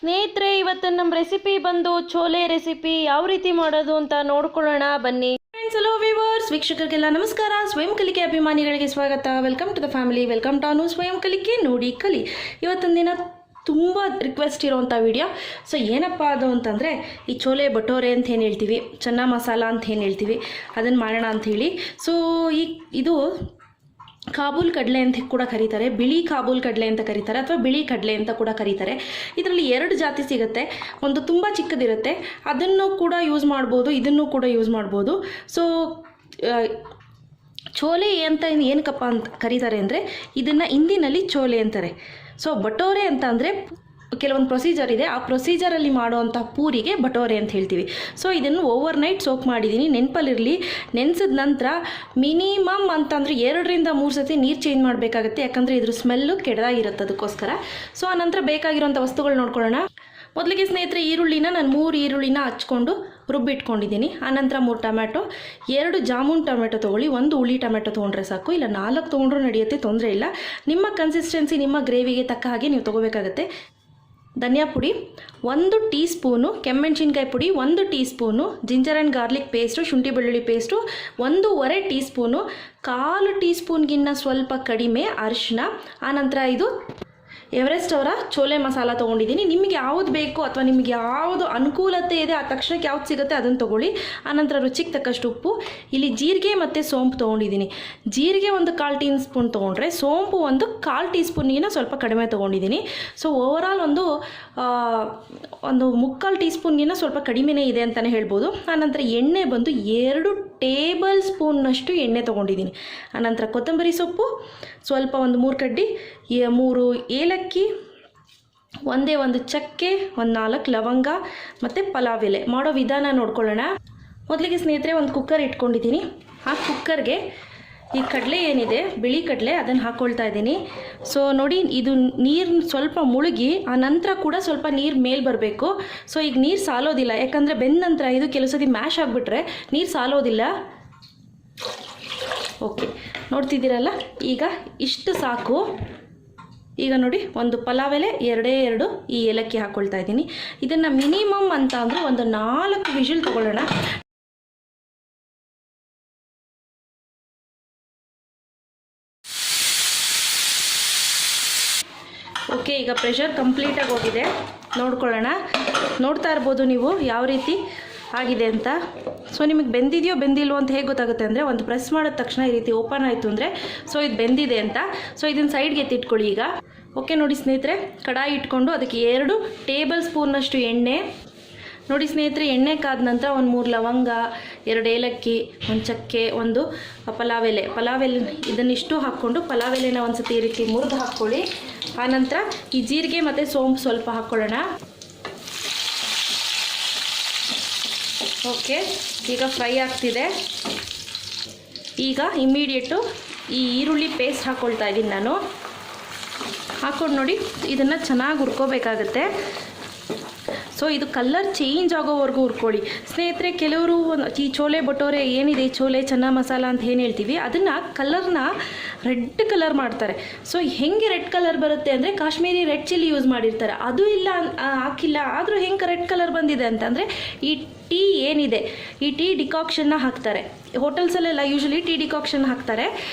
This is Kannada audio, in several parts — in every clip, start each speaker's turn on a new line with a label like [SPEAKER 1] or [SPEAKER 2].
[SPEAKER 1] ಸ್ನೇಹಿತರೆ, ಇವತ್ತು ನಮ್ಮ ರೆಸಿಪಿ ಬಂದು ಚೋಲೆ ರೆಸಿಪಿ ಯಾವ ರೀತಿ ಮಾಡೋದು ಅಂತ ನೋಡ್ಕೊಳ್ಳೋಣ ಬನ್ನಿ. ಫ್ರೆಂಡ್ಸ್, ಹಲೋ ವ್ಯೂವರ್ಸ್, ವೀಕ್ಷಕರಿಗೆಲ್ಲ ನಮಸ್ಕಾರ. ಸ್ವಯಂ ಕಲಿಕೆ ಅಭಿಮಾನಿಗಳಿಗೆ ಸ್ವಾಗತ. Welcome to the family, welcome to Anu Swayam Kalike ನೋಡಿ ಕಲಿ. ಇವತ್ತಿನ ದಿನ ತುಂಬ ರಿಕ್ವೆಸ್ಟ್ ಇರೋವಂಥ ವಿಡಿಯೋ. ಸೊ ಏನಪ್ಪ ಅದು ಅಂತಂದರೆ, ಈ ಚೋಲೆ ಭಟೋರೆ ಅಂತ ಏನು ಹೇಳ್ತೀವಿ, ಚೆನ್ನ ಮಸಾಲ ಅಂತ ಏನು ಹೇಳ್ತೀವಿ, ಅದನ್ನು ಮಾಡೋಣ ಅಂಥೇಳಿ. ಸೊ ಇದು ಕಾಬೂಲ್ ಕಡಲೆ ಅಂತ ಕೂಡ ಕರೀತಾರೆ, ಬಿಳಿ ಕಾಬೂಲ್ ಕಡಲೆ ಅಂತ ಕರೀತಾರೆ, ಅಥವಾ ಬಿಳಿ ಕಡಲೆ ಅಂತ ಕೂಡ ಕರೀತಾರೆ. ಇದರಲ್ಲಿ ಎರಡು ಜಾತಿ ಸಿಗುತ್ತೆ. ಒಂದು ತುಂಬ ಚಿಕ್ಕದಿರುತ್ತೆ, ಅದನ್ನು ಕೂಡ ಯೂಸ್ ಮಾಡ್ಬೋದು, ಇದನ್ನು ಕೂಡ ಯೂಸ್ ಮಾಡ್ಬೋದು. ಸೊ ಚೋಲೆ ಅಂತ ಏನಕ್ಕಪ್ಪ ಅಂತ ಕರೀತಾರೆ ಅಂದರೆ, ಇದನ್ನು ಹಿಂದಿನಲ್ಲಿ ಚೋಲೆ ಅಂತಾರೆ. ಸೊ ಭಟೋರೆ ಅಂತ ಅಂದರೆ ಕೆಲವೊಂದು ಪ್ರೊಸೀಜರ್ ಇದೆ, ಆ ಪ್ರೊಸೀಜರಲ್ಲಿ ಮಾಡುವಂಥ ಪೂರಿಗೆ ಭಟೋರೆ ಅಂತ ಹೇಳ್ತೀವಿ. ಸೊ ಇದನ್ನು ಓವರ್ ನೈಟ್ ಸೋಕ್ ಮಾಡಿದ್ದೀನಿ, ನೆನಪಲ್ಲಿರಲಿ. ನೆನೆಸಿದ ನಂತರ ಮಿನಿಮಮ್ ಅಂತಂದರೆ 2 ರಿಂದ 3 ಸತಿ ನೀರು ಚೇಂಜ್ ಮಾಡಬೇಕಾಗುತ್ತೆ, ಯಾಕಂದರೆ ಇದ್ರ ಸ್ಮೆಲ್ಲು ಕೆಡದಾಗಿರುತ್ತೆ, ಅದಕ್ಕೋಸ್ಕರ. ಸೊ ಆನಂತರ ಬೇಕಾಗಿರೋಂಥ ವಸ್ತುಗಳು ನೋಡ್ಕೊಳ್ಳೋಣ. ಮೊದಲಿಗೆ ಸ್ನೇಹಿತರೆ, ನಾನು 3 ಈರುಳ್ಳಿನ ಹಚ್ಕೊಂಡು ರುಬ್ಬಿಟ್ಕೊಂಡಿದ್ದೀನಿ. ಆನಂತರ 3 ಟೊಮ್ಯಾಟೊ, 2 ಜಾಮೂನ್ ಟೊಮೆಟೊ ತೊಗೊಳ್ಳಿ, 1 ಹುಳಿ ಟೊಮೆಟೊ ತೊಗೊಂಡ್ರೆ ಸಾಕು, ಇಲ್ಲ 4 ತೊಗೊಂಡ್ರೂ ನಡೆಯುತ್ತೆ, ತೊಂದರೆ ಇಲ್ಲ. ನಿಮ್ಮ ಕನ್ಸಿಸ್ಟೆನ್ಸಿ, ನಿಮ್ಮ ಗ್ರೇವಿಗೆ ತಕ್ಕ ಹಾಗೆ ನೀವು ತೊಗೋಬೇಕಾಗತ್ತೆ. ಧನಿಯಾ ಪುಡಿ 1 ಟೀ ಸ್ಪೂನು, ಕೆಮ್ಮೆಣಸಿನ್ಕಾಯಿ ಪುಡಿ 1 tea spoon, ginger and garlic paste, ಶುಂಠಿ ಬೆಳ್ಳುಳ್ಳಿ ಪೇಸ್ಟು 1.5 ಟೀ ಸ್ಪೂನು, 1/4 ಟೀ ಸ್ಪೂನ್ಗಿನ್ನ ಸ್ವಲ್ಪ ಕಡಿಮೆ ಅರಿಶಿನ. ಆನಂತರ ಇದು ಎವರೆಸ್ಟ್ ಅವರ ಚೋಲೆ ಮಸಾಲ ತೊಗೊಂಡಿದ್ದೀನಿ. ನಿಮಗೆ ಯಾವುದು ಬೇಕು ಅಥವಾ ನಿಮಗೆ ಯಾವುದು ಅನುಕೂಲತೆ ಇದೆ, ಆ ತಕ್ಷಣಕ್ಕೆ ಯಾವ್ದು ಸಿಗುತ್ತೆ ಅದನ್ನು ತೊಗೊಳ್ಳಿ. ಆನಂತರ ರುಚಿಗೆ ತಕ್ಕಷ್ಟು ಉಪ್ಪು. ಇಲ್ಲಿ ಜೀರಿಗೆ ಮತ್ತು ಸೋಂಪು ತೊಗೊಂಡಿದ್ದೀನಿ. ಜೀರಿಗೆ 1/4 ಟೀ ಸ್ಪೂನ್ ತೊಗೊಂಡ್ರೆ, ಸೋಂಪು 1/4 ಟೀ ಸ್ಪೂನ್ಗಿನ ಸ್ವಲ್ಪ ಕಡಿಮೆ ತೊಗೊಂಡಿದ್ದೀನಿ. ಸೊ ಓವರಾಲ್ ಒಂದು 3/4 ಟೀ ಸ್ಪೂನ್ಗಿನ ಸ್ವಲ್ಪ ಕಡಿಮೆನೇ ಇದೆ ಅಂತಲೇ ಹೇಳ್ಬೋದು. ಆನಂತರ ಎಣ್ಣೆ ಬಂದು 2 ಟೇಬಲ್ ಸ್ಪೂನ್ನಷ್ಟು ಎಣ್ಣೆ ತೊಗೊಂಡಿದ್ದೀನಿ. ಆನಂತರ ಕೊತ್ತಂಬರಿ ಸೊಪ್ಪು ಸ್ವಲ್ಪ, 3 ಕಡ್ಡಿ, 3 ಏಲಕ್ಕಿ, 1 ಚಕ್ಕೆ, 4 ಲವಂಗ ಮತ್ತು ಪಲಾವ್ ಎಲೆ. ಮಾಡೋ ವಿಧಾನ ನೋಡ್ಕೊಳ್ಳೋಣ. ಮೊದಲಿಗೆ ಸ್ನೇಹಿತರೆ, ಒಂದು ಕುಕ್ಕರ್ ಇಟ್ಕೊಂಡಿದ್ದೀನಿ. ಆ ಕುಕ್ಕರ್ಗೆ ಈ ಕಡಲೆ ಏನಿದೆ, ಬಿಳಿ ಕಡಲೆ, ಅದನ್ನು ಹಾಕ್ಕೊಳ್ತಾ ಇದ್ದೀನಿ. ಸೊ ನೋಡಿ, ಇದು ನೀರು ಸ್ವಲ್ಪ ಮುಳುಗಿ ಆ ನಂತರ ಕೂಡ ಸ್ವಲ್ಪ ನೀರು ಮೇಲೆ ಬರಬೇಕು. ಸೊ ಈಗ ನೀರು ಸಾಲೋದಿಲ್ಲ, ಯಾಕಂದರೆ ಬೆಂದ ನಂತರ ಇದು ಕೆಲವು ಸತಿ ಮ್ಯಾಶ್ ಆಗಿಬಿಟ್ರೆ ನೀರು ಸಾಲೋದಿಲ್ಲ. ಓಕೆ, ನೋಡ್ತಿದ್ದೀರಲ್ಲ, ಈಗ ಇಷ್ಟು ಸಾಕು. ಈಗ ನೋಡಿ, 1 ಪಲಾವ್ ಎಲೆ, 2 ಈ ಏಲಕ್ಕಿ ಹಾಕ್ಕೊಳ್ತಾ ಇದ್ದೀನಿ. ಇದನ್ನು ಮಿನಿಮಮ್ ಅಂತ ಅಂದರೆ ಒಂದು 4 ವಿಷಲ್ ತೊಗೊಳ್ಳೋಣ. ಓಕೆ, ಈಗ ಪ್ರೆಷರ್ ಕಂಪ್ಲೀಟಾಗಿ ಹೋಗಿದೆ. ನೋಡ್ಕೊಳ್ಳೋಣ. ನೋಡ್ತಾ ಇರ್ಬೋದು ನೀವು ಯಾವ ರೀತಿ ಆಗಿದೆ ಅಂತ. ಸೊ ನಿಮಗೆ ಬೆಂದಿದೆಯೋ ಬೆಂದಿಲ್ವೋ ಅಂತ ಹೇಗೆ ಗೊತ್ತಾಗುತ್ತೆ ಅಂದರೆ, ಒಂದು ಪ್ರೆಸ್ ಮಾಡಿದ ತಕ್ಷಣ ಈ ರೀತಿ ಓಪನ್ ಆಯಿತು ಅಂದರೆ ಸೊ ಇದು ಬೆಂದಿದೆ ಅಂತ. ಸೊ ಇದನ್ನು ಸೈಡ್ಗೆ ಎತ್ತಿಟ್ಕೊಳ್ಳಿ ಈಗ. ಓಕೆ ನೋಡಿ ಸ್ನೇಹಿತರೆ, ಕಡಾಯಿ ಇಟ್ಕೊಂಡು ಅದಕ್ಕೆ 2 ಟೇಬಲ್ ಸ್ಪೂನ್ನಷ್ಟು ಎಣ್ಣೆ. ನೋಡಿ ಸ್ನೇಹಿತರೆ, ಎಣ್ಣೆ ಕಾದ ನಂತರ 3 ಲವಂಗ, 2 ಏಲಕ್ಕಿ, 1 ಚಕ್ಕೆ, 1 ಪಲಾವ್ ಎಲೆ ಇದನ್ನಿಷ್ಟು ಹಾಕ್ಕೊಂಡು ಪಲಾವ್ ಎಲೆನ ಒಂದು ಸತಿ ಈ ರೀತಿ ಮುರಿದು ಹಾಕ್ಕೊಳ್ಳಿ. ಆನಂತರ ಈ ಜೀರಿಗೆ ಮತ್ತು ಸೋಂಪು ಸ್ವಲ್ಪ ಹಾಕ್ಕೊಳ್ಳೋಣ. ಓಕೆ, ಈಗ ಫ್ರೈ ಆಗ್ತಿದೆ. ಈಗ ಇಮ್ಮಿಡಿಯೇಟು ಈ ಈರುಳ್ಳಿ ಪೇಸ್ಟ್ ಹಾಕ್ಕೊಳ್ತಾ ಇದ್ದೀನಿ ನಾನು. ಹಾಕ್ಕೊಂಡು ನೋಡಿ, ಇದನ್ನು ಚೆನ್ನಾಗಿ ಹುರ್ಕೋಬೇಕಾಗತ್ತೆ. ಸೊ ಇದು ಕಲರ್ ಚೇಂಜ್ ಆಗೋವರೆಗೂ ಹುರ್ಕೊಳ್ಳಿ ಸ್ನೇಹಿತರೆ. ಕೆಲವರು ಈ ಚೋಲೆ ಭಟೋರೆ ಏನಿದೆ, ಚೋಲೆ ಚೆನ್ನ ಮಸಾಲ ಅಂತ ಏನು ಹೇಳ್ತೀವಿ, ಅದನ್ನು ಕಲರ್ನ ರೆಡ್ ಕಲರ್ ಮಾಡ್ತಾರೆ. ಸೊ ಹೆಂಗೆ ರೆಡ್ ಕಲರ್ ಬರುತ್ತೆ ಅಂದರೆ, ಕಾಶ್ಮೀರಿ ರೆಡ್ ಚಿಲ್ಲಿ ಯೂಸ್ ಮಾಡಿರ್ತಾರೆ, ಅದು ಇಲ್ಲ ಹಾಕಿಲ್ಲ, ಆದರೂ ಹೆಂಗೆ ರೆಡ್ ಕಲರ್ ಬಂದಿದೆ ಅಂತಂದರೆ ಈ ಟೀ ಏನಿದೆ, ಈ ಟೀ ಡಿಕಾಕ್ಷನ್ನ ಹಾಕ್ತಾರೆ. ಹೋಟೆಲ್ಸಲ್ಲೆಲ್ಲ ಯೂಶ್ವಲಿ ಟೀ ಡಿಕಾಕ್ಷನ್ ಹಾಕ್ತಾರೆ.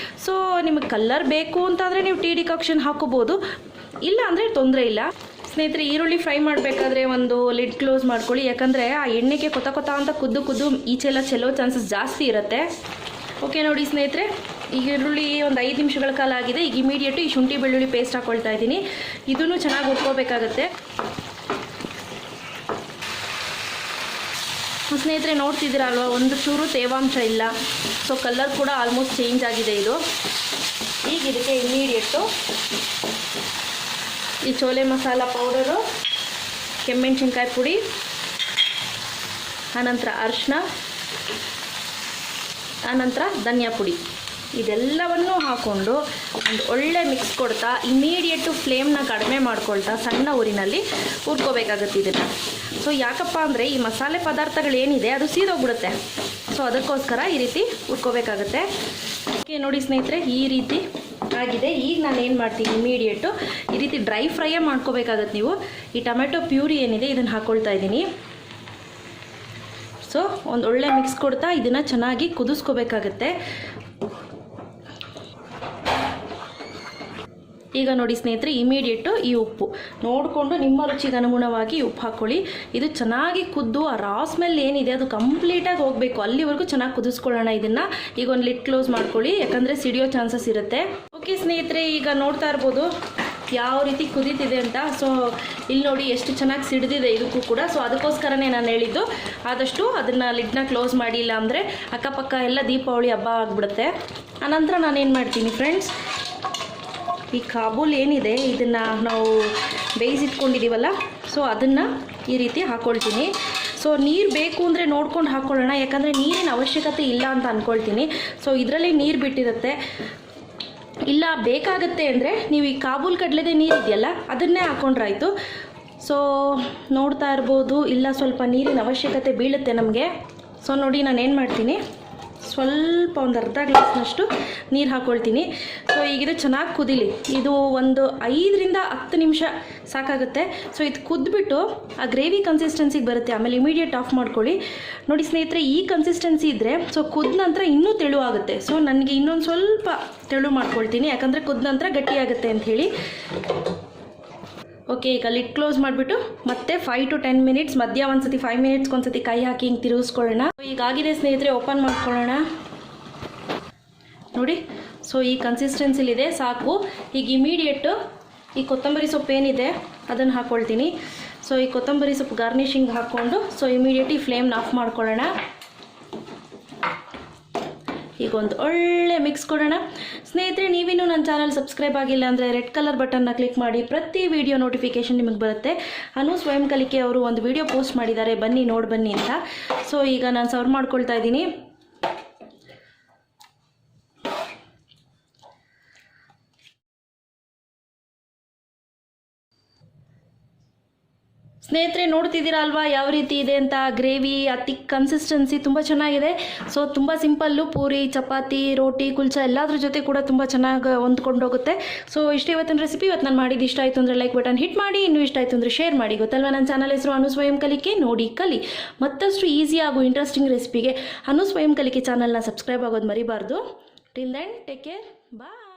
[SPEAKER 1] ಸೊ ನಿಮಗೆ ಕಲರ್ ಬೇಕು ಅಂತಂದರೆ ನೀವು ಟೀ ಡಿಕಾಕ್ಷನ್ ಹಾಕೋಬೋದು, ಇಲ್ಲ ಅಂದರೆ ತೊಂದರೆ ಇಲ್ಲ. ಸ್ನೇಹಿತರೆ, ಈರುಳ್ಳಿ ಫ್ರೈ ಮಾಡಬೇಕಾದ್ರೆ ಒಂದು ಲಿಡ್ ಕ್ಲೋಸ್ ಮಾಡ್ಕೊಳ್ಳಿ, ಯಾಕಂದರೆ ಆ ಎಣ್ಣೆಗೆ ಕೊತ ಅಂತ ಕುದ್ದು ಈಚೆಲ್ಲ ಚೆಲ್ಲೋ ಚಾನ್ಸಸ್ ಜಾಸ್ತಿ ಇರುತ್ತೆ. ಓಕೆ ನೋಡಿ ಸ್ನೇಹಿತರೆ, ಈಗ ಈರುಳ್ಳಿ ಒಂದು 5 ನಿಮಿಷಗಳ ಕಾಲ ಆಗಿದೆ. ಈಗ ಇಮಿಡಿಯೇಟು ಈ ಶುಂಠಿ ಬೆಳ್ಳುಳ್ಳಿ ಪೇಸ್ಟ್ ಹಾಕ್ಕೊಳ್ತಾ ಇದ್ದೀನಿ. ಇದನ್ನು ಚೆನ್ನಾಗಿ ಹುರ್ಕೋಬೇಕಾಗತ್ತೆ. ಸ್ನೇಹಿತರೆ, ನೋಡ್ತಿದ್ದೀರಲ್ವ, ಒಂದು ಚೂರು ತೇವಾಂಶ ಇಲ್ಲ. ಸೊ ಕಲರ್ ಕೂಡ ಆಲ್ಮೋಸ್ಟ್ ಚೇಂಜ್ ಆಗಿದೆ ಇದು. ಈಗ ಇದಕ್ಕೆ ಇಮಿಡಿಯೇಟು ಈ ಚೋಲೆ ಮಸಾಲ ಪೌಡರು, ಕೆಮ್ಮೆಣಸಿನ್ಕಾಯಿ ಪುಡಿ, ಆನಂತರ ಅರಿಶಿನ, ಆನಂತರ ಧನಿಯಾ ಪುಡಿ, ಇದೆಲ್ಲವನ್ನು ಹಾಕ್ಕೊಂಡು ಒಂದು ಒಳ್ಳೆ ಮಿಕ್ಸ್ ಕೊಡ್ತಾ ಇಮಿಡಿಯೇಟು ಫ್ಲೇಮ್ನ ಕಡಿಮೆ ಮಾಡ್ಕೊಳ್ತಾ ಸಣ್ಣ ಊರಿನಲ್ಲಿ ಹುರ್ಕೋಬೇಕಾಗತ್ತೆ ಇದನ್ನು. ಸೊ ಯಾಕಪ್ಪ ಅಂದರೆ, ಈ ಮಸಾಲೆ ಪದಾರ್ಥಗಳೇನಿದೆ ಅದು ಸೀದೋಗ್ಬಿಡುತ್ತೆ. ಸೊ ಅದಕ್ಕೋಸ್ಕರ ಈ ರೀತಿ ಹುರ್ಕೋಬೇಕಾಗತ್ತೆ. ಓಕೆ ನೋಡಿ ಸ್ನೇಹಿತರೆ, ಈ ರೀತಿ ಆಗಿದೆ. ಈಗ ನಾನು ಏನು ಮಾಡ್ತೀನಿ, ಇಮಿಡಿಯೇಟು ಈ ರೀತಿ ಡ್ರೈ ಫ್ರೈಯೇ ಮಾಡ್ಕೋಬೇಕಾಗತ್ತೆ ನೀವು. ಈ ಟೊಮೆಟೊ ಪ್ಯೂರಿ ಏನಿದೆ ಇದನ್ನು ಹಾಕ್ಕೊಳ್ತಾ ಇದ್ದೀನಿ. ಸೊ ಒಂದು ಒಳ್ಳೆ ಮಿಕ್ಸ್ ಕೊಡ್ತಾ ಇದನ್ನು ಚೆನ್ನಾಗಿ ಕುದಿಸ್ಕೋಬೇಕಾಗತ್ತೆ. ಈಗ ನೋಡಿ ಸ್ನೇಹಿತರೆ, ಇಮಿಡಿಯೇಟು ಈ ಉಪ್ಪು ನೋಡಿಕೊಂಡು ನಿಮ್ಮ ರುಚಿಗೆ ಅನುಗುಣವಾಗಿ ಉಪ್ಪು ಹಾಕ್ಕೊಳ್ಳಿ. ಇದು ಚೆನ್ನಾಗಿ ಕುದ್ದು ಆ ರಾ ಸ್ಮೆಲ್ ಏನಿದೆ ಅದು ಕಂಪ್ಲೀಟಾಗಿ ಹೋಗಬೇಕು, ಅಲ್ಲಿವರೆಗೂ ಚೆನ್ನಾಗಿ ಕುದಿಸ್ಕೊಳ್ಳೋಣ. ಇದನ್ನು ಈಗ ಒಂದು ಲಿಡ್ ಕ್ಲೋಸ್ ಮಾಡ್ಕೊಳ್ಳಿ, ಯಾಕಂದರೆ ಸಿಡಿಯೋ ಚಾನ್ಸಸ್ ಇರುತ್ತೆ. ಓಕೆ ಸ್ನೇಹಿತರೆ, ಈಗ ನೋಡ್ತಾ ಇರ್ಬೋದು ಯಾವ ರೀತಿ ಕುದೀತಿದೆ ಅಂತ. ಸೊ ಇಲ್ಲಿ ನೋಡಿ ಎಷ್ಟು ಚೆನ್ನಾಗಿ ಸಿಡಿದಿದೆ ಇದಕ್ಕೂ ಕೂಡ. ಸೊ ಅದಕ್ಕೋಸ್ಕರನೇ ನಾನು ಹೇಳಿದ್ದು ಆದಷ್ಟು ಅದನ್ನು ಲಿಡ್ನ ಕ್ಲೋಸ್ ಮಾಡಿಲ್ಲ ಅಂದರೆ ಅಕ್ಕಪಕ್ಕ ಎಲ್ಲ ದೀಪಾವಳಿ ಹಬ್ಬ ಆಗಿಬಿಡುತ್ತೆ. ಆನಂತರ ನಾನೇನು ಮಾಡ್ತೀನಿ ಫ್ರೆಂಡ್ಸ್, ಈ ಕಾಬೂಲ್ ಏನಿದೆ ಇದನ್ನು ನಾವು ಬೇಯಿಸಿಟ್ಕೊಂಡಿದ್ದೀವಲ್ಲ, ಸೊ ಅದನ್ನು ಈ ರೀತಿ ಹಾಕ್ಕೊಳ್ತೀನಿ. ಸೊ ನೀರು ಬೇಕು ಅಂದರೆ ನೋಡ್ಕೊಂಡು ಹಾಕ್ಕೊಳ್ಳೋಣ, ಯಾಕಂದರೆ ನೀರಿನ ಅವಶ್ಯಕತೆ ಇಲ್ಲ ಅಂತ ಅಂದ್ಕೊಳ್ತೀನಿ. ಸೊ ಇದರಲ್ಲಿ ನೀರು ಬಿಟ್ಟಿರುತ್ತೆ. ಇಲ್ಲ ಬೇಕಾಗತ್ತೆ ಅಂದರೆ ನೀವು ಈ ಕಾಬೂಲ್ ಕಡಲೆದೇ ನೀರು ಇದೆಯಲ್ಲ ಅದನ್ನೇ ಹಾಕ್ಕೊಂಡ್ರಾಯ್ತು. ಸೊ ನೋಡ್ತಾ ಇರ್ಬೋದು, ಇಲ್ಲ ಸ್ವಲ್ಪ ನೀರಿನ ಅವಶ್ಯಕತೆ ಬೀಳುತ್ತೆ ನಮಗೆ. ಸೊ ನೋಡಿ ನಾನು ಏನು ಮಾಡ್ತೀನಿ, ಸ್ವಲ್ಪ ಒಂದು ಅರ್ಧ ಗ್ಲಾಸ್ನಷ್ಟು ನೀರು ಹಾಕ್ಕೊಳ್ತೀನಿ. ಸೊ ಈಗಿದು ಚೆನ್ನಾಗಿ ಕುದೀಲಿ. ಇದು ಒಂದು 5-10 ನಿಮಿಷ ಸಾಕಾಗುತ್ತೆ. ಸೊ ಇದು ಕುದ್ಬಿಟ್ಟು ಆ ಗ್ರೇವಿ ಕನ್ಸಿಸ್ಟೆನ್ಸಿಗೆ ಬರುತ್ತೆ. ಆಮೇಲೆ ಇಮಿಡಿಯೇಟ್ ಆಫ್ ಮಾಡ್ಕೊಳ್ಳಿ. ನೋಡಿ ಸ್ನೇಹಿತರೆ, ಈ ಕನ್ಸಿಸ್ಟೆನ್ಸಿ ಇದ್ದರೆ ಸೊ ಕುದ್ದ ನಂತರ ಇನ್ನೂ ತೆಳು ಆಗುತ್ತೆ. ಸೊ ನನಗೆ ಇನ್ನೊಂದು ಸ್ವಲ್ಪ ತೆಳು ಮಾಡ್ಕೊಳ್ತೀನಿ, ಯಾಕಂದರೆ ಕುದ್ದ ನಂತರ ಗಟ್ಟಿಯಾಗುತ್ತೆ ಅಂಥೇಳಿ. ಓಕೆ, ಈಗ ಲಿಡ್ ಕ್ಲೋಸ್ ಮಾಡಿಬಿಟ್ಟು ಮತ್ತೆ 5 to 10 ಮಿನಿಟ್ಸ್ ಮಧ್ಯ ಒಂದ್ಸತಿ 5 ಮಿನಿಟ್ಸ್ಗೆ ಒಂದ್ಸತಿ ಕೈ ಹಾಕಿ ಹಿಂಗೆ ತಿರುಗಿಸ್ಕೊಳ್ಳೋಣ. ಈಗಾಗಿದೆ ಸ್ನೇಹಿತರೆ, ಓಪನ್ ಮಾಡ್ಕೊಳ್ಳೋಣ. ನೋಡಿ, ಸೊ ಈ ಕನ್ಸಿಸ್ಟೆನ್ಸಿಲಿದೆ ಸಾಕು. ಈಗ ಇಮಿಡಿಯೇಟು ಈ ಕೊತ್ತಂಬರಿ ಸೊಪ್ಪು ಏನಿದೆ ಅದನ್ನು ಹಾಕ್ಕೊಳ್ತೀನಿ. ಸೊ ಈ ಕೊತ್ತಂಬರಿ ಸೊಪ್ಪು ಗಾರ್ನಿಷಿಂಗ್ ಹಾಕ್ಕೊಂಡು ಸೊ ಇಮಿಡಿಯೇಟ್ ಈ ಫ್ಲೇಮ್ನ ಆಫ್ ಮಾಡ್ಕೊಳ್ಳೋಣ. ಈಗ ಒಂದು ಒಳ್ಳೆ ಮಿಕ್ಸ್ ಕೊಡೋಣ. ಸ್ನೇಹಿತರೆ, ನೀವಿನ್ನೂ ನನ್ನ ಚಾನಲ್ ಸಬ್ಸ್ಕ್ರೈಬ್ ಆಗಿಲ್ಲ ಅಂದರೆ ರೆಡ್ ಕಲರ್ ಬಟನ್ನ ಕ್ಲಿಕ್ ಮಾಡಿ. ಪ್ರತಿ ವಿಡಿಯೋ ನೋಟಿಫಿಕೇಷನ್ ನಿಮಗೆ ಬರುತ್ತೆ. ಅನು ಸ್ವಯಂ ಕಲಿಕೆ ಅವರು ಒಂದು ವಿಡಿಯೋ ಪೋಸ್ಟ್ ಮಾಡಿದ್ದಾರೆ, ಬನ್ನಿ ನೋಡಿ ಬನ್ನಿ ಅಂತ. ಸೊ ಈಗ ನಾನು ಸರ್ವ್ ಮಾಡ್ಕೊಳ್ತಾ ಇದ್ದೀನಿ. ಸ್ನೇಹಿತರೆ, ನೋಡ್ತಿದ್ದೀರಾ ಅಲ್ವಾ ಯಾವ ರೀತಿ ಇದೆ ಅಂತ. ಗ್ರೇವಿ ಆ ತಿಕ್ ಕನ್ಸಿಸ್ಟೆನ್ಸಿ ತುಂಬ ಚೆನ್ನಾಗಿದೆ. ಸೊ ತುಂಬ ಸಿಂಪಲ್ಲು, ಪೂರಿ, ಚಪಾತಿ, ರೋಟಿ, ಕುಲ್ಚಾ ಎಲ್ಲದ್ರ ಜೊತೆ ಕೂಡ ತುಂಬ ಚೆನ್ನಾಗಿ ಹೊಂದ್ಕೊಂಡೋಗುತ್ತೆ. ಸೊ ಇಷ್ಟೇ ಇವತ್ತಿನ ರೆಸಿಪಿ. ಇವತ್ತು ನಾನು ಮಾಡಿದ್ದು ಇಷ್ಟ ಆಯಿತು ಅಂದರೆ ಲೈಕ್ ಬಟನ್ ಹಿಟ್ ಮಾಡಿ, ಇನ್ನೂ ಇಷ್ಟ ಆಯಿತು ಅಂದರೆ ಶೇರ್ ಮಾಡಿ. ಗೊತ್ತಲ್ವ ನನ್ನ ಚಾನಲ್ ಹೆಸರು ಅನು ಸ್ವಯಂ ಕಲಿಕೆ, ನೋಡಿ ಕಲಿ. ಮತ್ತಷ್ಟು ಈಸಿ ಹಾಗೂ ಇಂಟ್ರೆಸ್ಟಿಂಗ್ ರೆಸಿಪಿಗೆ ಅನು ಸ್ವಯಂ ಕಲಿಕೆ ಚಾನಲ್ನ ಸಬ್ಸ್ಕ್ರೈಬ್ ಆಗೋದು ಮರಿಬಾರ್ದು. ಟಿಲ್ ದೆನ್ ಟೇಕ್ ಕೇರ್, ಬಾಯ್.